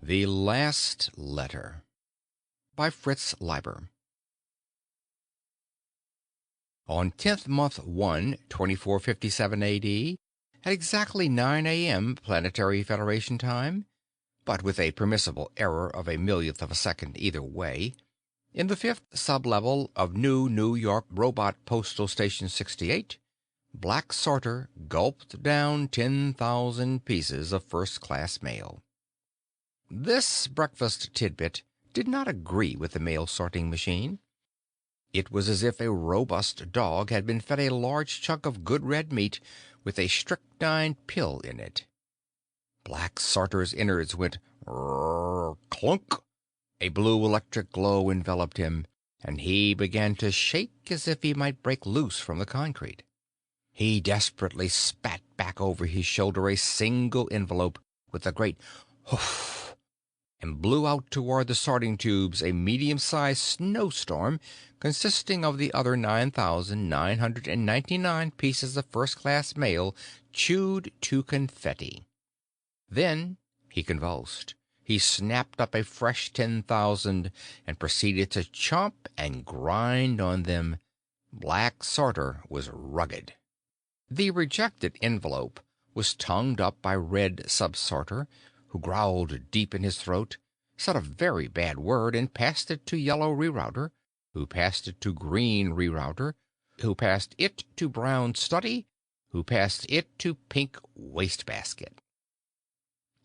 The Last Letter by Fritz Leiber. On 10th month 1, 2457 AD, at exactly 9 a.m. Planetary Federation time, but with a permissible error of a millionth of a second either way, in the fifth sublevel of New York Robot Postal Station 68, Black Sorter gulped down 10,000 pieces of first-class mail. This breakfast tidbit did not agree with the mail sorting machine. It was as if a robust dog had been fed a large chunk of good red meat with a strychnine pill in it. Black Sorter's innards went clunk. A blue electric glow enveloped him, and he began to shake as if he might break loose from the concrete. He desperately spat back over his shoulder a single envelope with a great hoof, and blew out toward the sorting tubes a medium-sized snowstorm consisting of the other 9,999 pieces of first-class mail chewed to confetti. Then he convulsed. He snapped up a fresh 10,000 and proceeded to chomp and grind on them. Black Sorter was rugged. The rejected envelope was tongued up by Red Sub-Sorter, who growled deep in his throat, said a very bad word, and passed it to Yellow Rerouter, who passed it to Green Rerouter, who passed it to Brown Study, who passed it to Pink Wastebasket.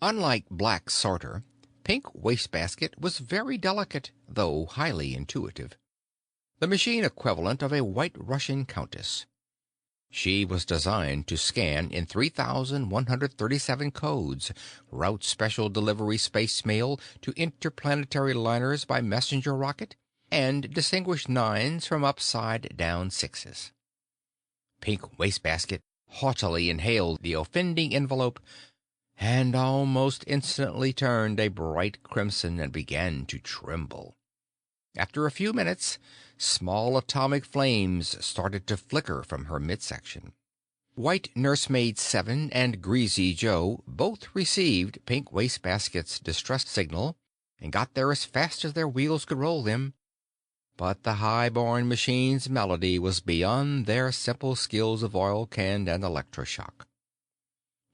Unlike Black Sorter, Pink Wastebasket was very delicate, though highly intuitive. The machine equivalent of a White Russian countess. She was designed to scan in 3,137 codes, route special delivery space mail to interplanetary liners by messenger rocket, and distinguish nines from upside-down sixes. Pink Wastebasket haughtily inhaled the offending envelope, and almost instantly turned a bright crimson and began to tremble. After a few minutes, small atomic flames started to flicker from her midsection. White Nursemaid 7 and Greasy Joe both received Pink Wastebasket's distress signal and got there as fast as their wheels could roll them. But the high-born machine's melody was beyond their simple skills of oil-can and electroshock.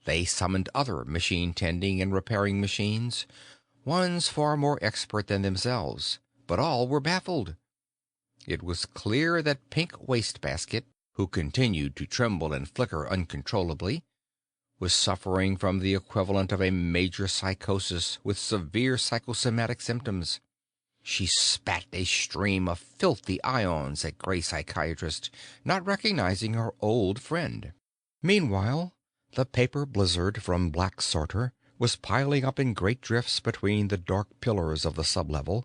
They summoned other machine-tending and repairing machines, ones far more expert than themselves, but all were baffled. It was clear that Pink Wastebasket, who continued to tremble and flicker uncontrollably, was suffering from the equivalent of a major psychosis with severe psychosomatic symptoms. She spat a stream of filthy ions at Gray Psychiatrist, not recognizing her old friend. Meanwhile, the paper blizzard from Black Sorter was piling up in great drifts between the dark pillars of the sublevel,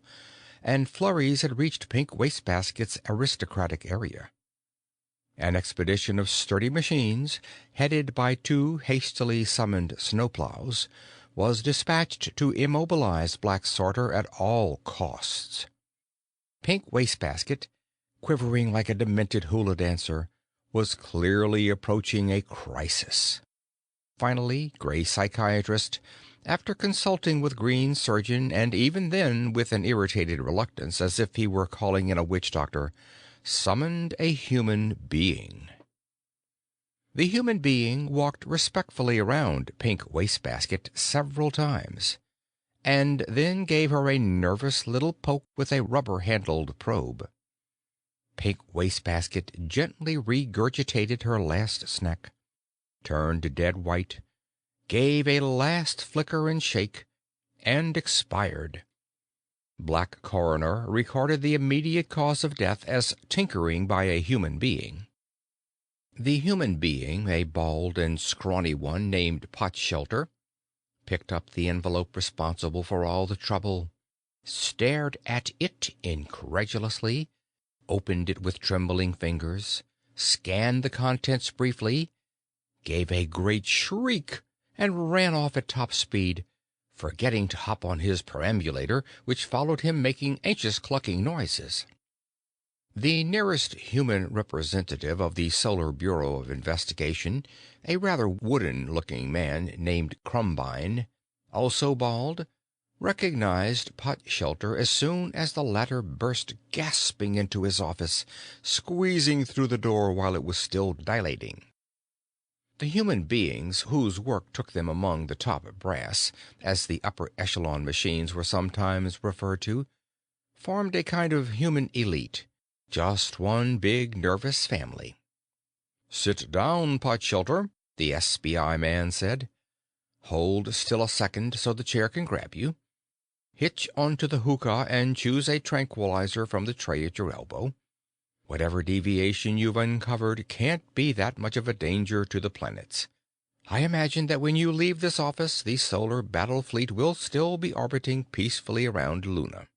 and flurries had reached Pink Wastebasket's aristocratic area. An expedition of sturdy machines, headed by two hastily summoned snowplows, was dispatched to immobilize Black Sorter at all costs. Pink Wastebasket, quivering like a demented hula dancer, was clearly approaching a crisis. Finally, Gray Psychiatrist, after consulting with Green Surgeon, and even then with an irritated reluctance as if he were calling in a witch doctor, summoned a human being. The human being walked respectfully around Pink Wastebasket several times, and then gave her a nervous little poke with a rubber-handled probe. Pink Wastebasket gently regurgitated her last snack, turned dead white, gave a last flicker and shake, and expired. Black Coroner recorded the immediate cause of death as tinkering by a human being. The human being, a bald and scrawny one named Potshelter, picked up the envelope responsible for all the trouble, stared at it incredulously, opened it with trembling fingers, scanned the contents briefly, gave a great shriek, and ran off at top speed, forgetting to hop on his perambulator, which followed him making anxious clucking noises. The nearest human representative of the Solar Bureau of Investigation, a rather wooden-looking man named Crumbine, also bald, recognized Potshelter as soon as the latter burst gasping into his office, squeezing through the door while it was still dilating. The human beings whose work took them among the top brass, as the upper echelon machines were sometimes referred to, formed a kind of human elite, just one big nervous family. "Sit down, Potshelter," the SBI man said. "Hold still a second so the chair can grab you. Hitch onto the hookah and choose a tranquilizer from the tray at your elbow. Whatever deviation you've uncovered can't be that much of a danger to the planets. I imagine that when you leave this office, the solar battle fleet will still be orbiting peacefully around Luna."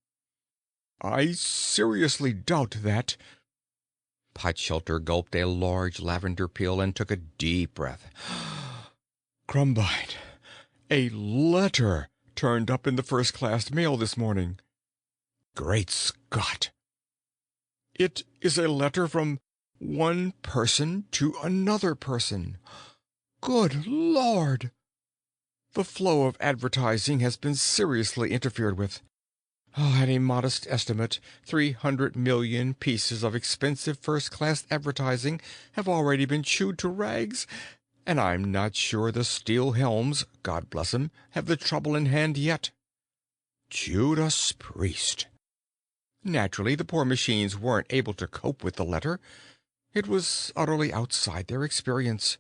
"I seriously doubt that." Potshelter gulped a large lavender pill and took a deep breath. "Crumbine, a letter turned up in the first-class mail this morning." "Great Scott!" "It is a letter from one person to another person. Good Lord! The flow of advertising has been seriously interfered with. At a modest estimate, 300 million pieces of expensive first-class advertising have already been chewed to rags, and I'm not sure the steel helms, God bless 'em, have the trouble in hand yet." Judas Priest. Naturally, the poor machines weren't able to cope with the letter. It was utterly outside their experience,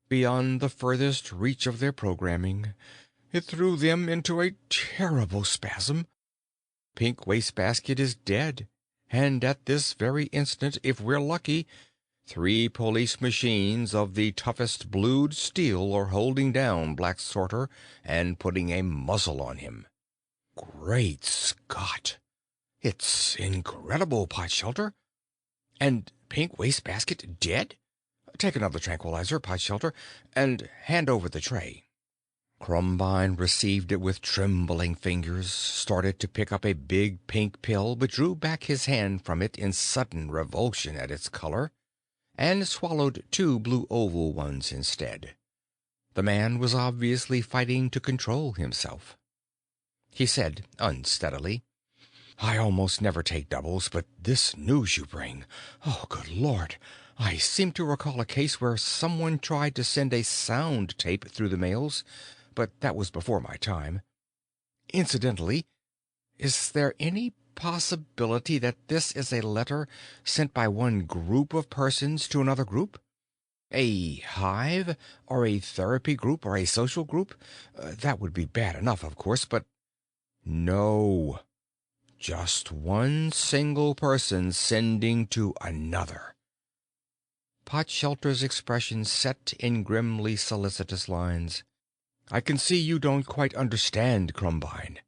beyond the furthest reach of their programming. It threw them into a terrible spasm. Pink Wastebasket is dead, and at this very instant, if we're lucky, 3 police machines of the toughest blued steel are holding down Black Sorter and putting a muzzle on him. Great Scott! It's incredible, Potshelter. And Pink Wastebasket dead? Take another tranquilizer, Potshelter, and hand over the tray. Crumbine received it with trembling fingers, started to pick up a big pink pill, but drew back his hand from it in sudden revulsion at its color, and swallowed 2 blue oval ones instead. The man was obviously fighting to control himself. He said unsteadily, "I almost never take doubles, but this news you bring, oh, good Lord! I seem to recall a case where someone tried to send a sound tape through the mails, but that was before my time. Incidentally, is there any possibility that this is a letter sent by one group of persons to another group? A hive, or a therapy group, or a social group? That would be bad enough, of course, but no. Just one single person sending to another." Potshelter's expression set in grimly solicitous lines. "I can see you don't quite understand, Crumbine.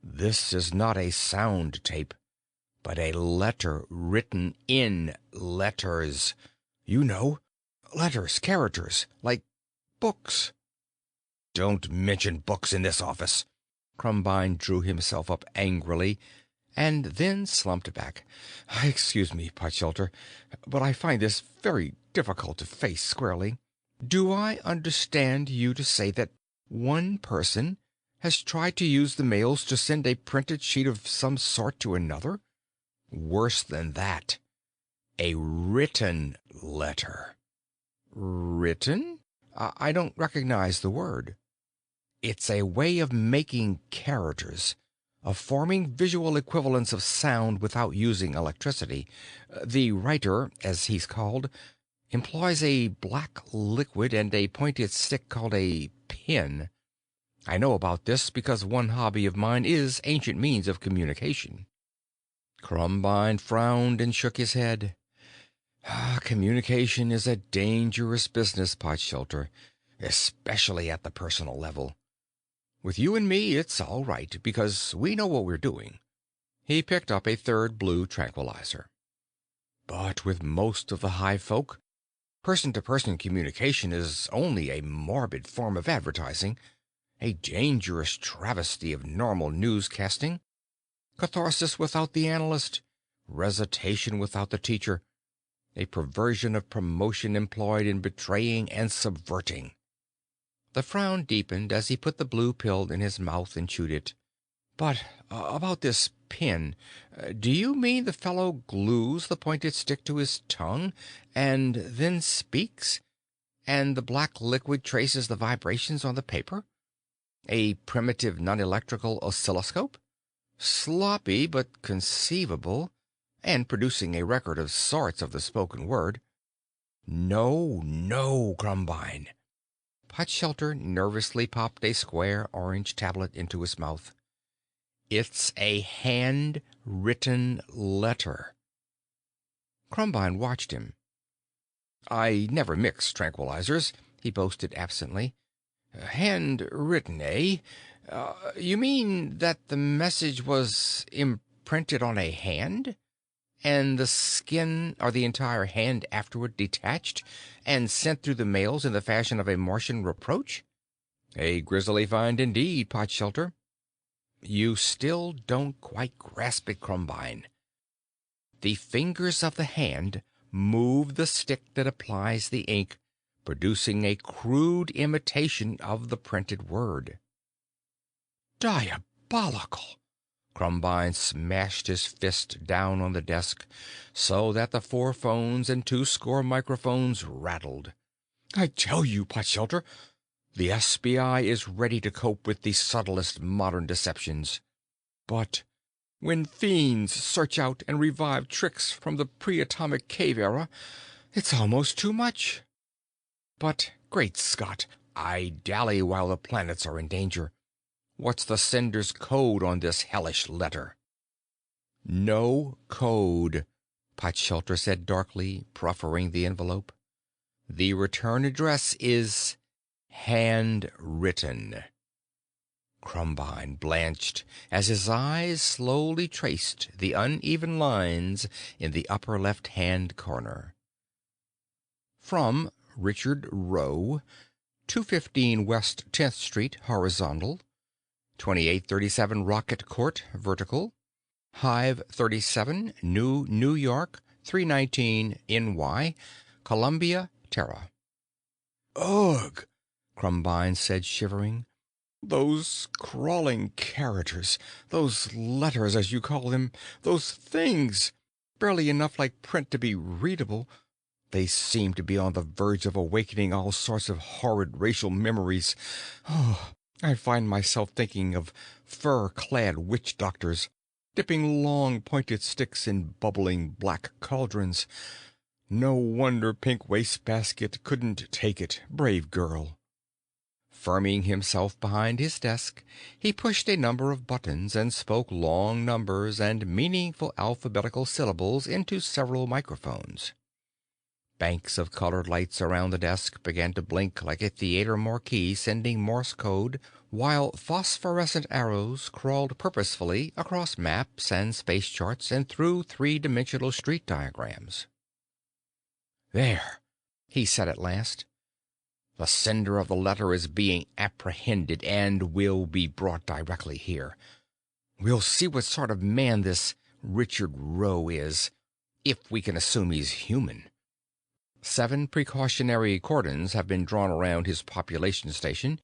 This is not a sound tape, but a letter written in letters. You know, letters, characters, like books." "Don't mention books in this office." Crumbine drew himself up angrily, and then slumped back. "Excuse me, Potshelter, but I find this very difficult to face squarely. Do I understand you to say that one person has tried to use the mails to send a printed sheet of some sort to another? Worse than that, a written letter." "Written? I don't recognize the word." "It's a way of making characters, of forming visual equivalents of sound without using electricity. The writer, as he's called, employs a black liquid and a pointed stick called a pen. I know about this because one hobby of mine is ancient means of communication." Crumbine frowned and shook his head. "Communication is a dangerous business, Potshelter, especially at the personal level. With you and me, it's all right, because we know what we're doing." He picked up a 3rd blue tranquilizer. "But with most of the hive folk, person-to-person communication is only a morbid form of advertising, a dangerous travesty of normal newscasting, catharsis without the analyst, recitation without the teacher, a perversion of promotion employed in betraying and subverting." The frown deepened as he put the blue pill in his mouth and chewed it. But about this pin, do you mean the fellow glues the pointed stick to his tongue and then speaks, and the black liquid traces the vibrations on the paper? A primitive non-electrical oscilloscope? Sloppy, but conceivable, and producing a record of sorts of the spoken word. No, no, Crumbine. Potshelter nervously popped a square orange tablet into his mouth. It's a hand-written letter. Crumbine watched him. I never mix tranquilizers, he boasted absently. Hand-written, eh? You mean that the message was imprinted on a hand? And the skin or the entire hand afterward detached and sent through the mails in the fashion of a Martian reproach? A grisly find indeed, Potshelter. You still don't quite grasp it, Crumbine. The fingers of the hand move the stick that applies the ink, producing a crude imitation of the printed word. Diabolical! Crumbine smashed his fist down on the desk so that the 4 phones and 20 microphones rattled. I tell you, Potshelter, the SBI is ready to cope with the subtlest modern deceptions. But when fiends search out and revive tricks from the pre-atomic cave era, it's almost too much. But, great Scott, I dally while the planets are in danger. What's the sender's code on this hellish letter? No code, Potshelter said darkly, proffering the envelope. The return address is handwritten. Crumbine blanched as his eyes slowly traced the uneven lines in the upper left-hand corner. From Richard Rowe, 215 West 10th Street, horizontal, 2837 Rocket Court, vertical, Hive 37, New York, 319 NY, Columbia, Terra. Ugh, Crumbine said, shivering. Those crawling characters, those letters as you call them, those things, barely enough like print to be readable. They seem to be on the verge of awakening all sorts of horrid racial memories. Oh, I find myself thinking of fur-clad witch doctors, dipping long pointed sticks in bubbling black cauldrons. No wonder Pink Wastebasket couldn't take it, brave girl. Firming himself behind his desk, he pushed a number of buttons and spoke long numbers and meaningful alphabetical syllables into several microphones. Banks of colored lights around the desk began to blink like a theater marquee sending Morse code, while phosphorescent arrows crawled purposefully across maps and space charts and through 3-dimensional street diagrams. There, he said at last. The sender of the letter is being apprehended and will be brought directly here. We'll see what sort of man this Richard Rowe is, if we can assume he's human. 7 precautionary cordons have been drawn around his population station,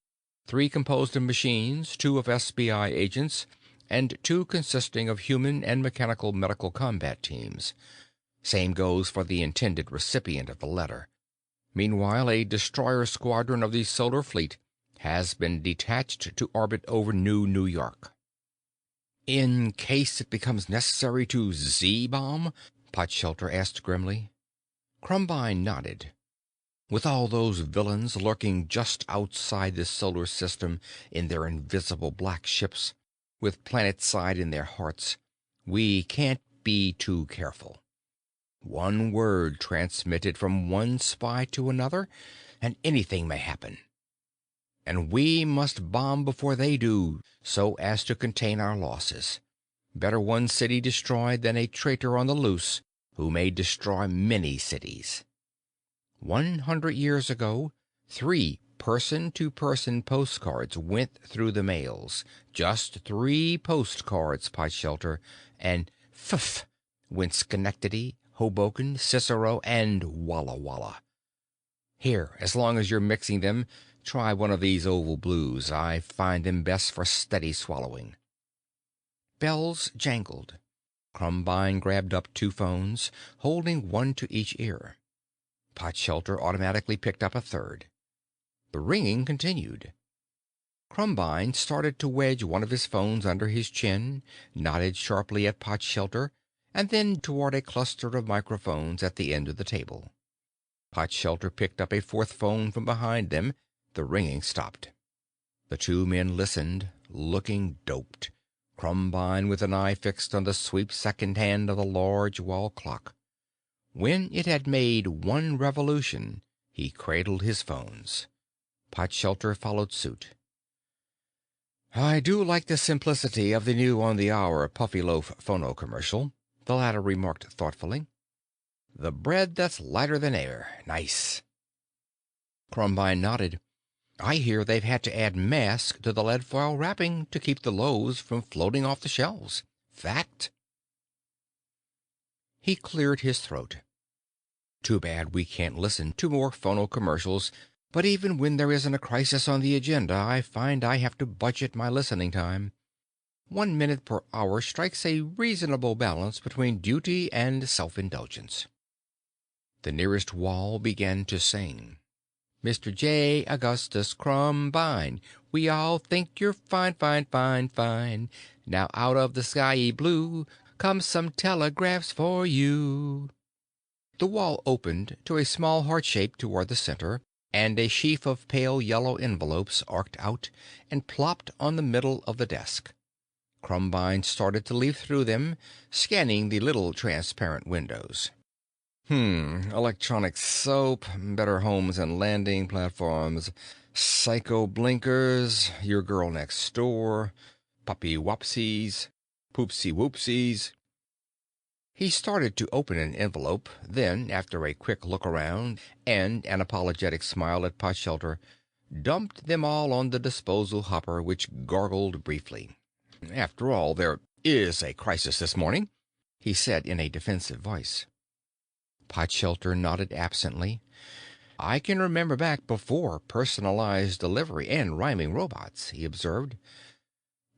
3 composed of machines, 2 of SBI agents, and 2 consisting of human and mechanical medical combat teams. Same goes for the intended recipient of the letter. Meanwhile, a destroyer squadron of the Solar Fleet has been detached to orbit over New York. In case it becomes necessary to Z-bomb? Potshelter asked grimly. Crumbine nodded. With all those villains lurking just outside the solar system in their invisible black ships, with planet-side in their hearts, we can't be too careful. One word transmitted from one spy to another, and anything may happen. And we must bomb before they do, so as to contain our losses. Better one city destroyed than a traitor on the loose who may destroy many cities. 100 years ago, 3 person-to-person postcards went through the mails. Just 3 postcards, Potshelter, and pff went Schenectady, Hoboken, Cicero, and Walla Walla. Here, as long as you're mixing them, try one of these oval blues. I find them best for steady swallowing. Bells jangled. Crumbine grabbed up two phones, holding one to each ear. Potshelter automatically picked up a third. The ringing continued. Crumbine started to wedge one of his phones under his chin, nodded sharply at Potshelter, and then toward a cluster of microphones at the end of the table. Potshelter picked up a fourth phone from behind them. The ringing stopped. The two men listened, looking doped, Crumbine with an eye fixed on the sweep second hand of the large wall clock. When it had made one revolution, he cradled his phones. Potshelter followed suit. "I do like the simplicity of the new on-the-hour Puffy Loaf phono commercial," the latter remarked thoughtfully. "The bread that's lighter than air. Nice." Crumbine nodded. "I hear they've had to add mask to the lead foil wrapping to keep the loaves from floating off the shelves. Fact." He cleared his throat. "Too bad we can't listen to more phono commercials, but even when there isn't a crisis on the agenda, I find I have to budget my listening time. 1 minute per hour strikes a reasonable balance between duty and self-indulgence." The nearest wall began to sing. "Mr. J. Augustus Crumbine, we all think you're fine, fine, fine, fine. Now out of the skyey blue come some telegraphs for you." The wall opened to a small heart shape toward the center, and a sheaf of pale yellow envelopes arced out and plopped on the middle of the desk. Crumbine started to leaf through them, scanning the little transparent windows. Electronic soap, better homes and landing platforms, psycho blinkers, your girl next door, puppy wopsies, poopsie whoopsies. He started to open an envelope, then, after a quick look around and an apologetic smile at Potshelter, dumped them all on the disposal hopper, which gargled briefly. "After all, there is a crisis this morning," he said in a defensive voice. Potshelter nodded absently. "I can remember back before personalized delivery and rhyming robots," he observed.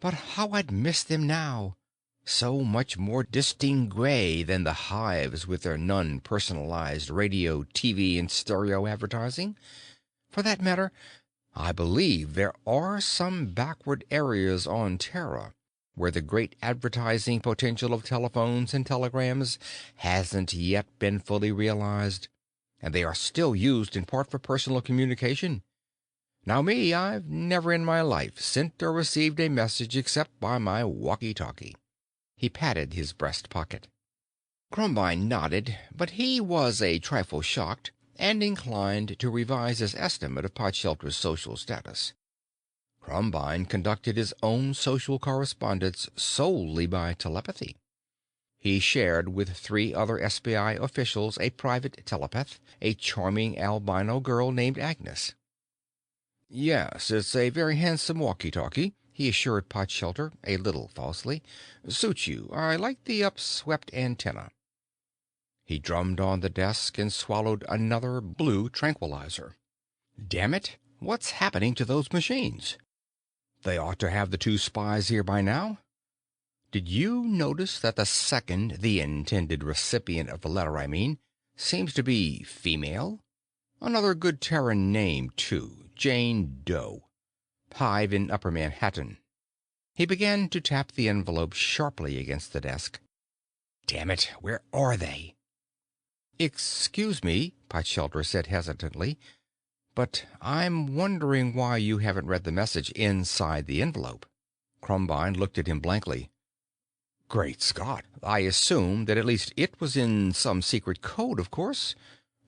"But how I'd miss them now! So much more distingué than the hives with their non-personalized radio, TV, and stereo advertising. For that matter, I believe there are some backward areas on Terra where the great advertising potential of telephones and telegrams hasn't yet been fully realized, and they are still used in part for personal communication. Now me, I've never in my life sent or received a message except by my walkie-talkie." He patted his breast pocket. Crumbine nodded, but he was a trifle shocked and inclined to revise his estimate of Potshelter's social status. Crumbine conducted his own social correspondence solely by telepathy. He shared with 3 other SBI officials a private telepath, a charming albino girl named Agnes. "Yes, it's a very handsome walkie-talkie," he assured Potshelter, a little falsely. "Suits you. I like the upswept antenna." He drummed on the desk and swallowed another blue tranquilizer. "Damn it, what's happening to those machines? They ought to have the 2 spies here by now. Did you notice that the intended recipient of the letter, I mean, seems to be female? Another good Terran name, too, Jane Doe. Hive in Upper Manhattan." He began to tap the envelope sharply against the desk. "Damn it, where are they?" "Excuse me," Potshelter said hesitantly, "but I'm wondering why you haven't read the message inside the envelope." Crumbine looked at him blankly. "Great Scott! I assumed that at least it was in some secret code, of course.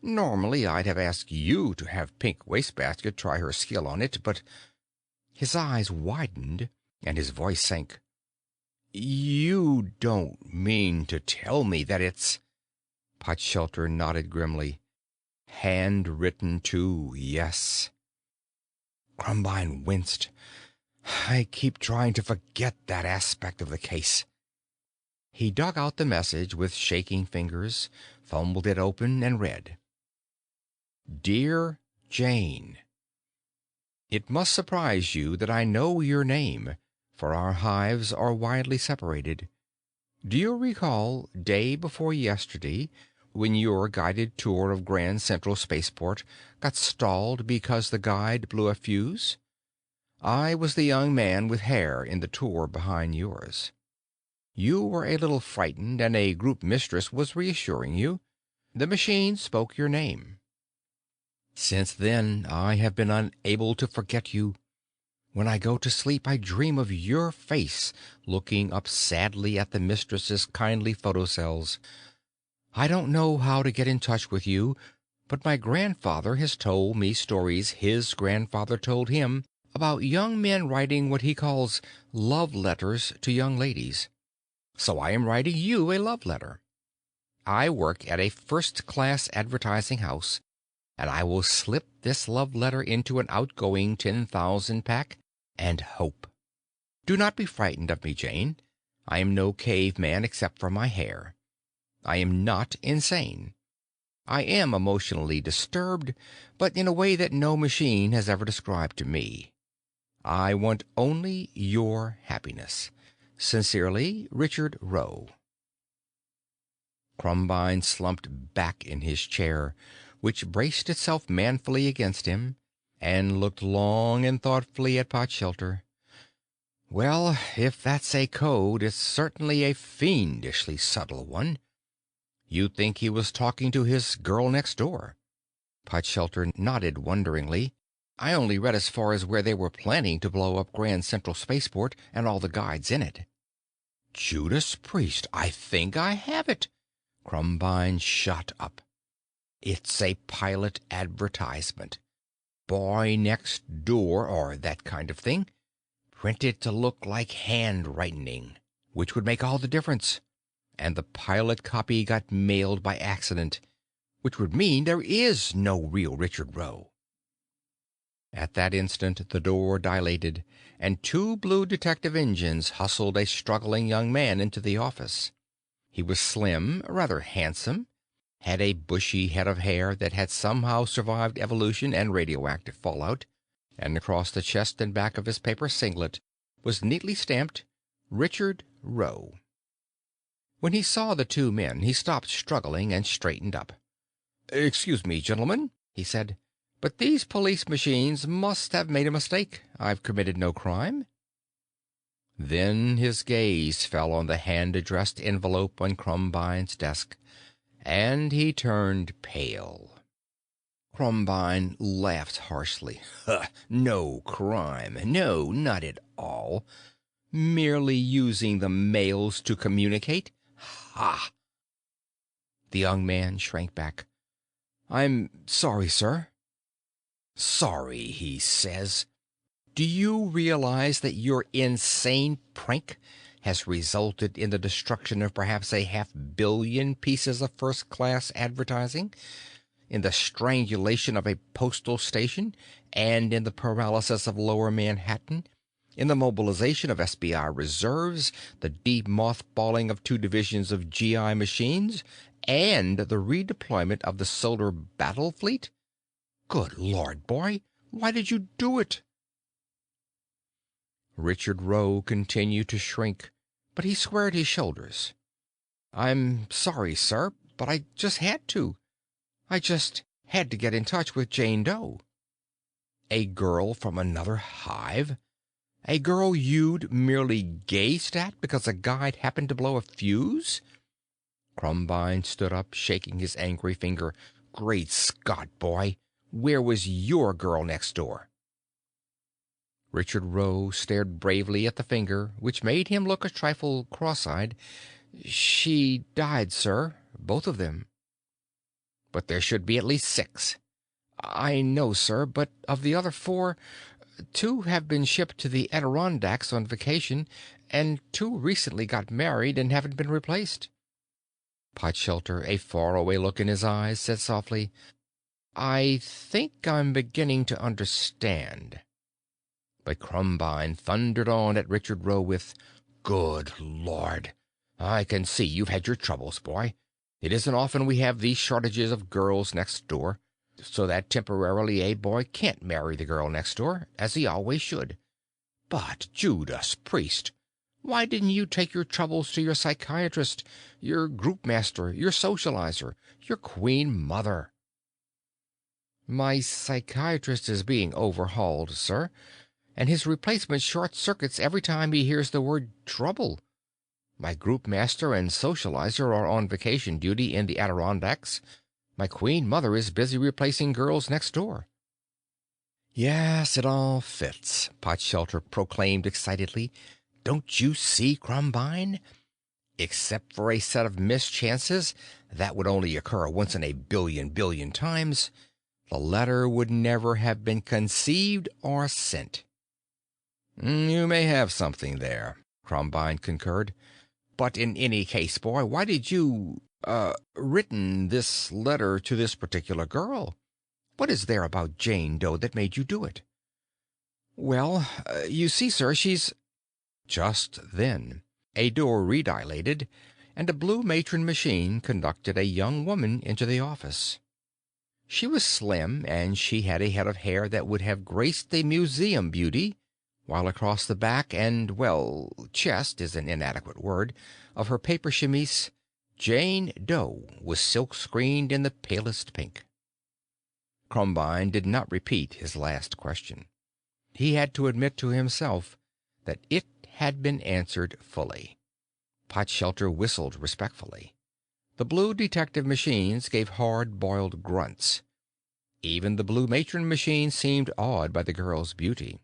Normally I'd have asked you to have Pink Wastebasket try her skill on it, but—" His eyes widened and his voice sank. "You don't mean to tell me that it's—" Potshelter nodded grimly. "Handwritten, too, yes." Crumbine winced. "I keep trying to forget that aspect of the case." He dug out the message with shaking fingers, fumbled it open, and read. "Dear Jane, it must surprise you that I know your name, for our hives are widely separated. Do you recall, day before yesterday, when your guided tour of Grand Central Spaceport got stalled because the guide blew a fuse? I was the young man with hair in the tour behind yours. You were a little frightened, and a group mistress was reassuring you. The machine spoke your name. Since then, I have been unable to forget you. When I go to sleep, I dream of your face looking up sadly at the mistress's kindly photocells. I don't know how to get in touch with you, but my grandfather has told me stories his grandfather told him about young men writing what he calls love letters to young ladies. So I am writing you a love letter. I work at a first-class advertising house, and I will slip this love letter into an outgoing 10,000 pack and hope. Do not be frightened of me, Jane. I am no caveman except for my hair. I am not insane. I am emotionally disturbed, but in a way that no machine has ever described to me. I want only your happiness. Sincerely, Richard Rowe. Crumbine slumped back in his chair, which braced itself manfully against him, and looked long and thoughtfully at Potshelter. Well, if that's a code, it's certainly a fiendishly subtle one. You'd think he was talking to his girl next door. Potshelter nodded wonderingly. I only read as far as where they were planning to blow up Grand Central Spaceport and all the guides in it. Judas Priest, I think I have it. Crumbine shot up. It's a pilot advertisement. Boy next door, or that kind of thing. Printed to look like handwriting, which would make all the difference. And the pilot copy got mailed by accident, which would mean there is no real Richard Rowe. At that instant the door dilated, and two blue detective engines hustled a struggling young man into the office. He was slim, rather handsome, had a bushy head of hair that had somehow survived evolution and radioactive fallout, and across the chest and back of his paper singlet was neatly stamped Richard Rowe. When he saw the two men, he stopped struggling and straightened up. "Excuse me, gentlemen," he said, "but these police machines must have made a mistake. I've committed no crime." Then his gaze fell on the hand-addressed envelope on Crumbine's desk, and he turned pale. Crumbine laughed harshly. No crime. No, not at all. Merely using the mails to communicate. Ha! The young man shrank back. "I'm sorry, sir." "Sorry," he says. "Do you realize that your insane prank has resulted in the destruction of perhaps a 500 million pieces of first-class advertising, in the strangulation of a postal station, and in the paralysis of Lower Manhattan, in the mobilization of SBI reserves, the deep mothballing of 2 divisions of GI machines, and the redeployment of the solar battle fleet? Good Lord, boy, why did you do it?" Richard Rowe continued to shrink, but he squared his shoulders. "I'm sorry, sir, but I just had to. I just had to get in touch with Jane Doe." "A girl from another hive? A girl you'd merely gazed at because a guide happened to blow a fuse?" Crumbine stood up, shaking his angry finger. "Great Scott, boy! Where was your girl next door?" Richard Rowe stared bravely at the finger, which made him look a trifle cross-eyed. "She died, sir. Both of them." "But there should be at least 6. "I know, sir, but of the other 4, 2 have been shipped to the Adirondacks on vacation, and 2 recently got married and haven't been replaced." Potshelter, a faraway look in his eyes, said softly, "I think I'm beginning to understand." But Crumbine thundered on at Richard Rowe with, "Good Lord! I can see you've had your troubles, boy. It isn't often we have these shortages of girls next door, so that temporarily a boy can't marry the girl next door, as he always should. But, Judas Priest, why didn't you take your troubles to your psychiatrist, your group master, your socializer, your queen mother? My psychiatrist is being overhauled, sir, and his replacement short-circuits every time he hears the word trouble. My group master and socializer are on vacation duty in the Adirondacks. My queen mother is busy replacing girls next door. Yes, it all fits, Potshelter proclaimed excitedly. Don't you see, Crumbine? Except for a set of mischances that would only occur once in a billion times, the letter would never have been conceived or sent. You may have something there, Crumbine concurred. But in any case, boy, why did you, written this letter to this particular girl? What is there about Jane Doe that made you do it? Well, you see, sir, she's... Just then, a door redilated, and a blue matron machine conducted a young woman into the office. She was slim, and she had a head of hair that would have graced a museum beauty, while across the back and, well, chest is an inadequate word, of her paper chemise, Jane Doe was silk-screened in the palest pink. Crumbine did not repeat his last question. He had to admit to himself that it had been answered fully. Potshelter whistled respectfully. The blue detective machines gave hard-boiled grunts. Even the blue matron machine seemed awed by the girl's beauty.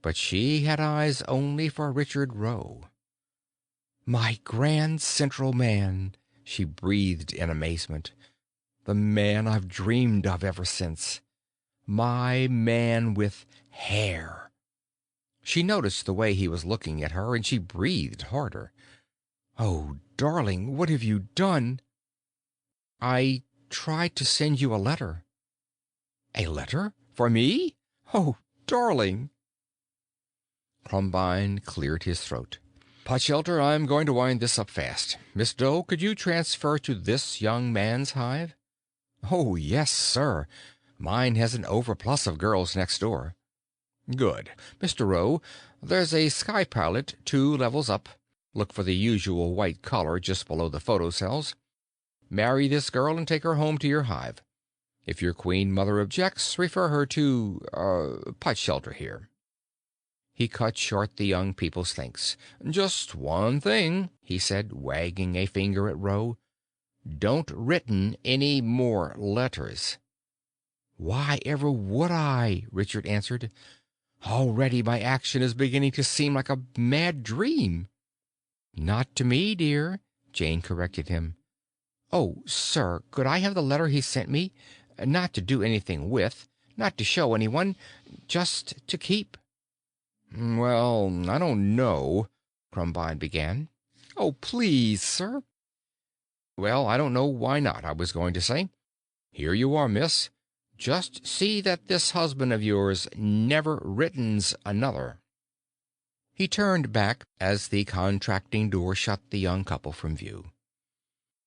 But she had eyes only for Richard Rowe. "My Grand Central Man," she breathed in amazement. "The man I've dreamed of ever since. My man with hair." She noticed the way he was looking at her, and she breathed harder. "Oh, darling, what have you done?" "I tried to send you a letter." "A letter? For me? Oh, darling!" Crumbine cleared his throat. "Potshelter, I'm going to wind this up fast. Miss Doe, could you transfer to this young man's hive?" "Oh, yes, sir. Mine has an overplus of girls next door." "Good. Mr. Rowe, there's a sky pilot 2 levels up. Look for the usual white collar just below the photocells. Marry this girl and take her home to your hive. If your queen mother objects, refer her to, Potshelter here." He cut short the young people's thanks. "Just one thing," he said, wagging a finger at Rowe. "Don't written any more letters." "Why ever would I?" Richard answered. "Already my action is beginning to seem like a mad dream." "Not to me, dear," Jane corrected him. "Oh, sir, could I have the letter he sent me? Not to do anything with, not to show anyone, just to keep." "Well, I don't know," Crumbine began. "Oh, please, sir." "Well, I don't know why not, I was going to say. Here you are, miss. Just see that this husband of yours never writtens another." He turned back as the contracting door shut the young couple from view.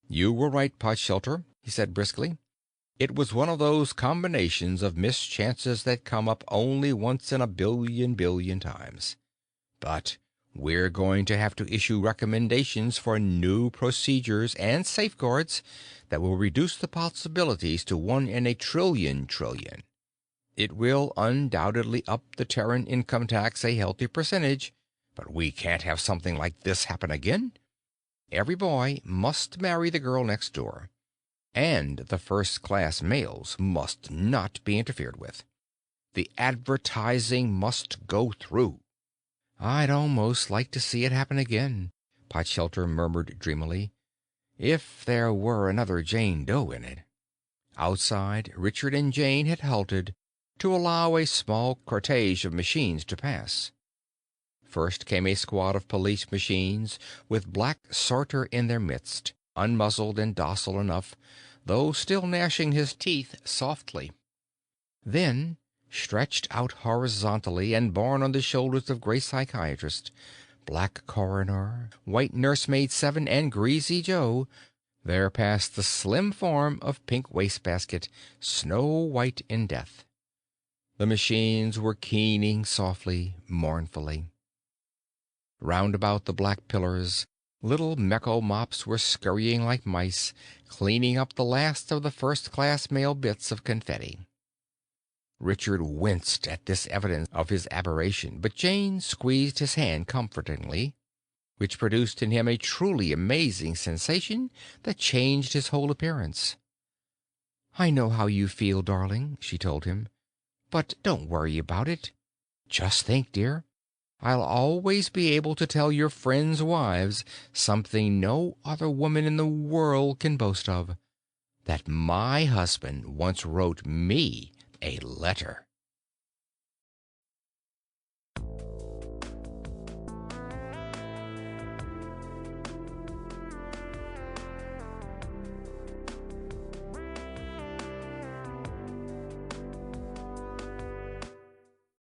"You were right, Potshelter," he said briskly. "It was one of those combinations of mischances that come up only once in a billion times. But we're going to have to issue recommendations for new procedures and safeguards that will reduce the possibilities to 1 in a trillion. It will undoubtedly up the Terran income tax a healthy percentage, but we can't have something like this happen again. Every boy must marry the girl next door, and the first-class males must not be interfered with. The advertising must go through." "I'd almost like to see it happen again," Potshelter murmured dreamily. "If there were another Jane Doe in it." Outside, Richard and Jane had halted to allow a small cortege of machines to pass. First came a squad of police machines with Black Sartor in their midst, unmuzzled and docile enough, though still gnashing his teeth softly. Then, stretched out horizontally and borne on the shoulders of Gray Psychiatrist, Black Coroner, White Nursemaid 7, and Greasy Joe, there passed the slim form of Pink Wastebasket, snow white in death. The machines were keening softly, mournfully. Round about the black pillars, little mecho mops were scurrying like mice, cleaning up the last of the first-class mail bits of confetti. Richard winced at this evidence of his aberration, but Jane squeezed his hand comfortingly, which produced in him a truly amazing sensation that changed his whole appearance. "I know how you feel, darling," she told him, "but don't worry about it. Just think, dear, I'll always be able to tell your friends' wives something no other woman in the world can boast of, that my husband once wrote me a letter."